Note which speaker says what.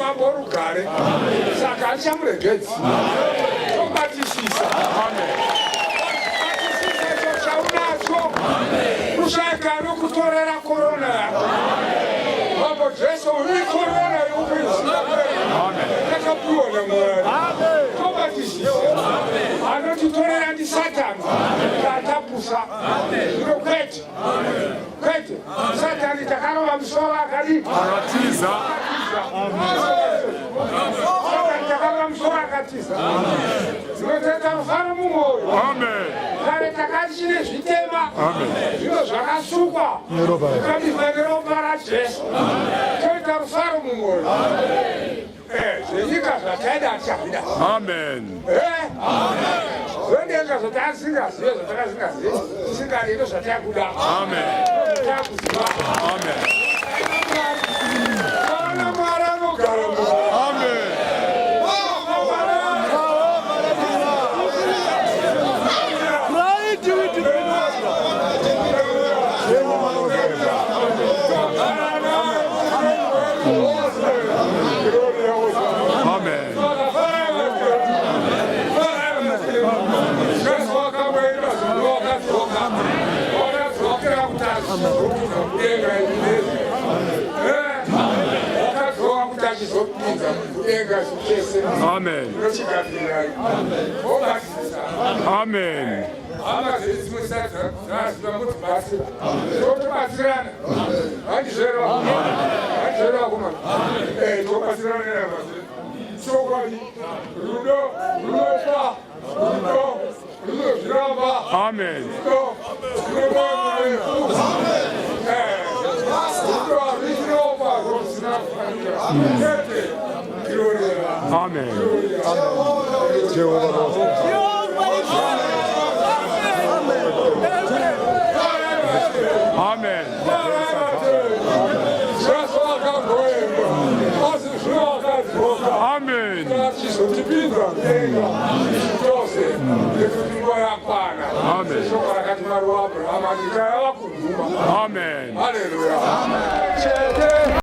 Speaker 1: mambo rugare saka hachamuregedzi tobatisisa batisisa icho chaunacho kushayika nokutorera korona yako mambo jesu uri korona yokuizira takapiwa namwari tobatisisa anotitorera ndi satani tatapusa zvino kwete satani takarova musoro akadii
Speaker 2: Aratiza.
Speaker 1: takarova musoro akatiza zvinoteta rufaro mumwoyo kare takachine zvitema zvino zvakasukwa zvikabiswa neropa rajesu toita rufaro mumwoyo zvenyika zvataida hatichazvida zvendenga zvatasingazive zvatakasingazive tisingarino zvatakuda takuziva kana mwari anogara
Speaker 2: Amen. Amen. Amen. Amen. Amen. Amen. Amen. Hallelujah.